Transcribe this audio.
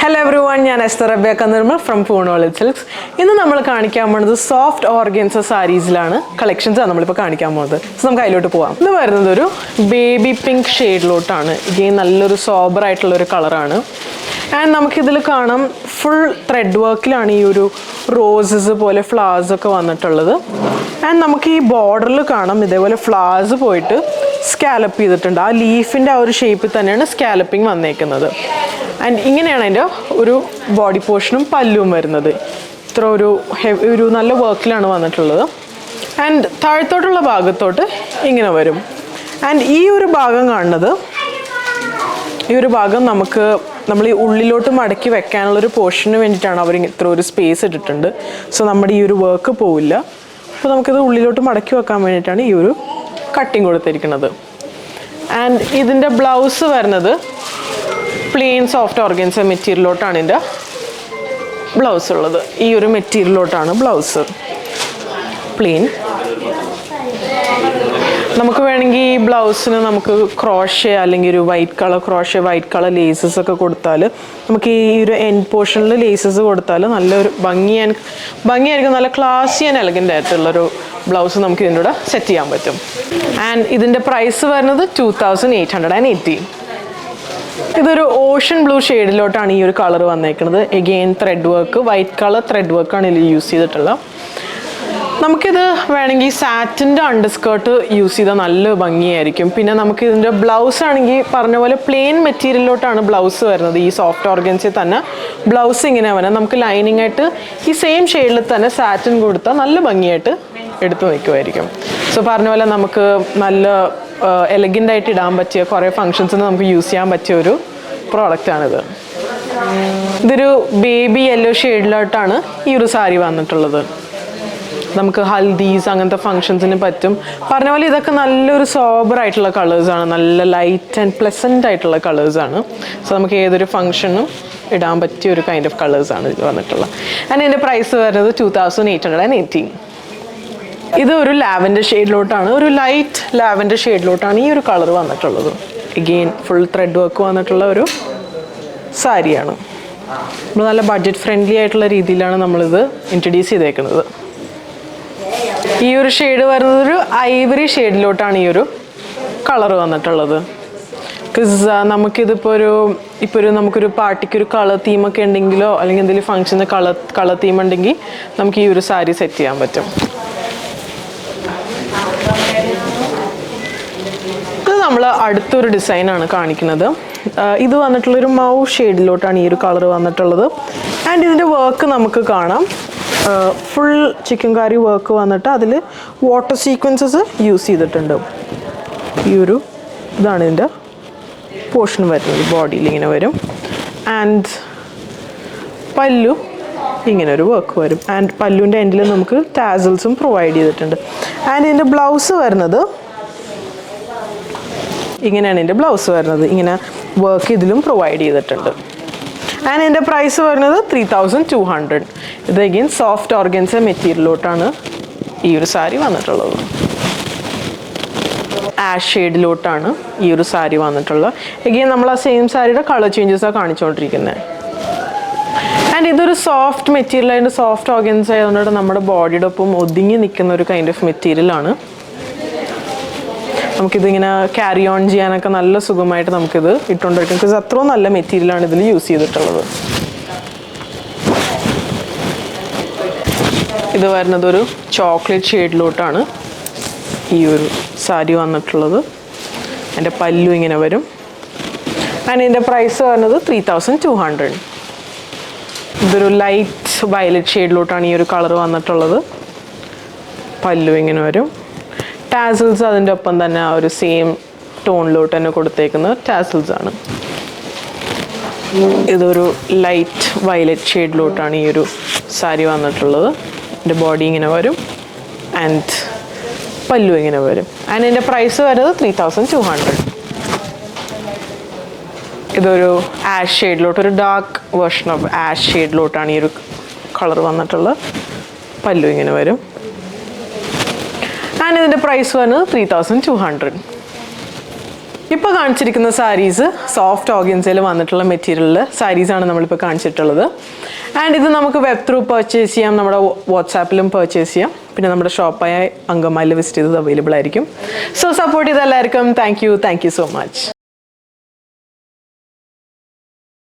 Hello everyone, I am Esther Rebecca Nirmal from Poonawalla Silks. ഇന്ന് നമ്മൾ കാണിക്കാൻ പോകുന്നത് സോഫ്റ്റ് ഓർഗൻസ സാരീസിലാണ് കളക്ഷൻസ് ആണ് നമ്മൾ ഇപ്പോൾ കാണിക്കാൻ പോകുന്നത്. സോ നമുക്ക് അതിലോട്ട് പോവാം. ഇത് വരുന്നത് ഒരു ബേബി പിങ്ക് ഷെയ്ഡിലോട്ടാണ്. ഇത് നല്ലൊരു സോബർ ആയിട്ടുള്ള ഒരു കളറാണ്. ആൻഡ് നമുക്ക് ഇതിൽ കാണാം ഫുൾ ത്രെഡ് വർക്കിലാണ് ഈ ഒരു റോസസ് പോലെ ഫ്ലവേഴ്സ് ഒക്കെ വന്നിട്ടുള്ളത്. ആൻഡ് നമുക്ക് ഈ ബോർഡറിൽ കാണാം ഇതേപോലെ ഫ്ലവേഴ്സ് പോയിട്ട് സ്കാലപ്പ് ചെയ്തിട്ടുണ്ട്. ആ ലീഫിൻ്റെ ആ ഒരു ഷേപ്പിൽ തന്നെയാണ് സ്കാലപ്പിംഗ് വന്നേക്കുന്നത്. ആൻഡ് ഇങ്ങനെയാണ് അതിൻ്റെ ഒരു ബോഡി പോർഷനും പല്ലും വരുന്നത്. ഇത്ര ഒരു നല്ല വർക്കിലാണ് വന്നിട്ടുള്ളത്. ആൻഡ് താഴത്തോട്ടുള്ള ഭാഗത്തോട്ട് ഇങ്ങനെ വരും. ആൻഡ് ഈ ഒരു ഭാഗം കാണുന്നത്, ഈ ഒരു ഭാഗം നമ്മൾ ഈ ഉള്ളിലോട്ട് മടക്കി വെക്കാനുള്ളൊരു പോർഷന് വേണ്ടിയിട്ടാണ് അവർ ഇത്ര ഒരു സ്പേസ് ഇട്ടിട്ടുണ്ട്. സോ നമ്മുടെ ഈ ഒരു വർക്ക് പോവില്ല. അപ്പോൾ നമുക്കിത് ഉള്ളിലോട്ട് മടക്കി വെക്കാൻ വേണ്ടിയിട്ടാണ് ഈ ഒരു കട്ടിങ് കൊടുത്തിരിക്കുന്നത്. ആൻഡ് ഇതിൻ്റെ ബ്ലൗസ് വരുന്നത് പ്ലെയിൻ സോഫ്റ്റ് ഓർഗൻസ മെറ്റീരിയലോട്ടാണ് ഇതിൻ്റെ ബ്ലൗസ് ഉള്ളത്. ഈ ഒരു മെറ്റീരിയലോട്ടാണ് ബ്ലൗസ് പ്ലെയിൻ. നമുക്ക് വേണമെങ്കിൽ ഈ ബ്ലൗസിന് നമുക്ക് ക്രോഷേ അല്ലെങ്കിൽ ഒരു വൈറ്റ് കളർ ലേസസ് ഒക്കെ കൊടുത്താൽ, നമുക്ക് ഈ ഒരു എൻഡ് പോർഷനിൽ ലേസസ് കൊടുത്താൽ നല്ലൊരു ഭംഗിയായിരിക്കും. നല്ല ക്ലാസി ആൻഡ് എലഗൻ്റ് ആയിട്ടുള്ളൊരു ബ്ലൗസ് നമുക്ക് ഇതിൻ്റെ കൂടെ സെറ്റ് ചെയ്യാൻ പറ്റും. ആൻഡ് ഇതിൻ്റെ പ്രൈസ് വരുന്നത് 2880. ഇതൊരു ഓഷൻ ബ്ലൂ ഷെയ്ഡിലോട്ടാണ് ഈ ഒരു കളർ വന്നേക്കുന്നത്. Again thread work, white colour thread വർക്കാണ് ഇതിൽ യൂസ് ചെയ്തിട്ടുള്ളത്. നമുക്കിത് വേണമെങ്കിൽ സാറ്റിൻ്റെ അണ്ടർസ്കേർട്ട് യൂസ് ചെയ്താൽ നല്ല ഭംഗിയായിരിക്കും. പിന്നെ നമുക്ക് ഇതിൻ്റെ ബ്ലൗസ് ആണെങ്കിൽ പറഞ്ഞ പോലെ പ്ലെയിൻ മെറ്റീരിയലിലോട്ടാണ് ബ്ലൗസ് വരുന്നത്. ഈ സോഫ്റ്റ് ഓർഗൻസിൽ തന്നെ ബ്ലൗസ് ഇങ്ങനെ വരാം. നമുക്ക് ലൈനിങ് ആയിട്ട് ഈ സെയിം ഷെയ്ഡിൽ തന്നെ സാറ്റിൻ കൊടുത്താൽ നല്ല ഭംഗിയായിട്ട് എടുത്തു നിൽക്കുമായിരിക്കും. സോ പറഞ്ഞ പോലെ നമുക്ക് നല്ല എലഗൻ്റ് ആയിട്ട് ഇടാൻ പറ്റിയ കുറേ ഫങ്ഷൻസിന് നമുക്ക് യൂസ് ചെയ്യാൻ പറ്റിയ ഒരു പ്രോഡക്റ്റാണിത്. ഇതൊരു ബേബി യെല്ലോ ഷെയ്ഡിലോട്ടാണ് ഈ ഒരു സാരി വന്നിട്ടുള്ളത്. നമുക്ക് ഹൽദീസ് അങ്ങനത്തെ ഫങ്ഷൻസിന് പറ്റും. പറഞ്ഞ പോലെ ഇതൊക്കെ നല്ലൊരു സോബർ ആയിട്ടുള്ള കളേഴ്സാണ്, നല്ല ലൈറ്റ് ആൻഡ് പ്ലസൻ്റ് ആയിട്ടുള്ള കളേഴ്സാണ്. സോ നമുക്ക് ഏതൊരു ഫങ്ഷനും ഇടാൻ പറ്റിയ ഒരു കൈൻഡ് ഓഫ് കളേഴ്സാണ് ഇത് വന്നിട്ടുള്ളത്. ആൻഡ് ഇതിൻ്റെ പ്രൈസ് വരുന്നത് 2880. ഇത് ഒരു ലാവൻഡർ ഷെയ്ഡിലോട്ടാണ്, ഒരു ലൈറ്റ് ലാവൻഡർ ഷെയ്ഡിലോട്ടാണ് ഈ ഒരു കളർ വന്നിട്ടുള്ളത്. എഗെയിൻ ഫുൾ ത്രെഡ് വർക്ക് വന്നിട്ടുള്ള ഒരു സാരിയാണ്. നമ്മൾ നല്ല ബഡ്ജറ്റ് ഫ്രണ്ട്ലി ആയിട്ടുള്ള രീതിയിലാണ് നമ്മളിത് ഇൻട്രൊഡ്യൂസ് ചെയ്തേക്കുന്നത്. ഈ ഒരു ഷെയ്ഡ് വരുന്നത് ഒരു ഐവറി ഷെയ്ഡിലോട്ടാണ് ഈ ഒരു കളർ വന്നിട്ടുള്ളത്. ബിക്കോസ് നമുക്കിതിപ്പോൾ നമുക്കൊരു പാർട്ടിക്കൊരു കളർ തീമൊക്കെ ഉണ്ടെങ്കിലോ അല്ലെങ്കിൽ എന്തെങ്കിലും ഫങ്ഷന് കളർ തീം ഉണ്ടെങ്കിൽ നമുക്ക് ഈ ഒരു സാരി സെറ്റ് ചെയ്യാൻ പറ്റും. ഇത് നമ്മൾ അടുത്തൊരു ഡിസൈനാണ് കാണിക്കുന്നത്. ഇത് വന്നിട്ടുള്ളൊരു മൗ ഷെയ്ഡിലോട്ടാണ് ഈ ഒരു കളർ വന്നിട്ടുള്ളത്. ആൻഡ് ഇതിൻ്റെ വർക്ക് നമുക്ക് കാണാം, ഫുൾ ചിക്കൻകാരി വർക്ക് വന്നിട്ട് അതിൽ വാട്ടർ സീക്വൻസസ് യൂസ് ചെയ്തിട്ടുണ്ട്. ഇതാണ് ഇതിൻ്റെ പോർഷൻ വരുന്നത്. ബോഡിയിൽ ഇങ്ങനെ വരും. ആൻഡ് പല്ലു ഇങ്ങനെ ഒരു വർക്ക് വരും. ആൻഡ് പല്ലുവിൻ്റെ എൻഡിൽ നമുക്ക് ടാസൽസും പ്രൊവൈഡ് ചെയ്തിട്ടുണ്ട്. ആൻഡ് ഇതിൻ്റെ ബ്ലൗസ് വരുന്നത് ഇങ്ങനെയാണ്. ഇതിൻ്റെ ബ്ലൗസ് വരുന്നത് ഇങ്ങനെ വർക്ക് ഇതിലും പ്രൊവൈഡ് ചെയ്തിട്ടുണ്ട്. ആൻഡ് ഇതിൻ്റെ പ്രൈസ് വരുന്നത് 3200. ഇത് അഗെയിൻ സോഫ്റ്റ് ഓർഗൻസ മെറ്റീരിയലോട്ടാണ് ഈ ഒരു സാരി വന്നിട്ടുള്ളത്. ആഷ് ഷെയ്ഡിലോട്ടാണ് ഈ ഒരു സാരി വന്നിട്ടുള്ളത്. അഗെയിൻ നമ്മൾ ആ സെയിം സാരിയുടെ കളർ ചേഞ്ചസാണ് കാണിച്ചുകൊണ്ടിരിക്കുന്നത്. ആൻഡ് ഇതൊരു സോഫ്റ്റ് മെറ്റീരിയൽ ആയതുകൊണ്ട്, സോഫ്റ്റ് ഓർഗൻസ ആയതുകൊണ്ട് നമ്മുടെ ബോഡിയുടെ ഒപ്പം ഒതുങ്ങി നിൽക്കുന്ന ഒരു കൈൻഡ് ഓഫ് മെറ്റീരിയലാണ്. നമുക്കിതിങ്ങനെ ക്യാരി ഓൺ ചെയ്യാനൊക്കെ നല്ല സുഖമായിട്ട് നമുക്കിത് ഇട്ടുകൊണ്ടിരിക്കും. ബിക്കോസ് അത്രയും നല്ല മെറ്റീരിയലാണ് ഇതിൽ യൂസ് ചെയ്തിട്ടുള്ളത്. ഇത് വരുന്നത് ഒരു ചോക്ലേറ്റ് ഷെയ്ഡിലോട്ടാണ് ഈ ഒരു സാരി വന്നിട്ടുള്ളത്. അതിൻ്റെ പല്ലു ഇങ്ങനെ വരും. ആൻഡ് ഇതിൻ്റെ പ്രൈസ് വരുന്നത് 3200. ഇതൊരു ലൈറ്റ് വയലറ്റ് ഷെയ്ഡിലോട്ടാണ് ഈ ഒരു കളർ വന്നിട്ടുള്ളത്. പല്ലു ഇങ്ങനെ വരും. ടാസൽസ് അതിൻ്റെ ഒപ്പം തന്നെ ആ ഒരു സെയിം ടോണിലോട്ട് തന്നെ കൊടുത്തേക്കുന്ന ടാസൽസ് ആണ്. ഇതൊരു ലൈറ്റ് വയലറ്റ് ഷെയ്ഡിലോട്ടാണ് ഈ ഒരു സാരി വന്നിട്ടുള്ളത്. എൻ്റെ ബോഡി ഇങ്ങനെ വരും. ആൻഡ് പല്ലു ഇങ്ങനെ വരും. ആൻഡ് ഇതിൻ്റെ പ്രൈസ് വരുന്നത് 3200. ഇതൊരു ആഷ് ഷെയ്ഡിലോട്ട്, ഒരു ഡാർക്ക് വേർഷൻ ഓഫ് ആഷ് ഷെയ്ഡിലോട്ടാണ് ഈ ഒരു കളർ വന്നിട്ടുള്ളത്. പല്ലു ഇങ്ങനെ വരും. ആൻഡ് ഇതിൻ്റെ പ്രൈസ് വരുന്നത് 3200. ഇപ്പോൾ കാണിച്ചിരിക്കുന്ന സാരീസ് സോഫ്റ്റ് ഓർഗൻസയിൽ വന്നിട്ടുള്ള മെറ്റീരിയലിൽ സാരീസാണ് നമ്മളിപ്പോൾ കാണിച്ചിട്ടുള്ളത്. ആൻഡ് ഇത് നമുക്ക് വെബ് ത്രൂ പർച്ചേസ് ചെയ്യാം, നമ്മുടെ വാട്സാപ്പിലും പർച്ചേസ് ചെയ്യാം. പിന്നെ നമ്മുടെ ഷോപ്പായ അങ്കമാലിയിൽ വിസിറ്റ് ചെയ്തത് അവൈലബിൾ ആയിരിക്കും. സോ സപ്പോർട്ട് ചെയ്ത എല്ലാവർക്കും താങ്ക് യു സോ മച്ച്.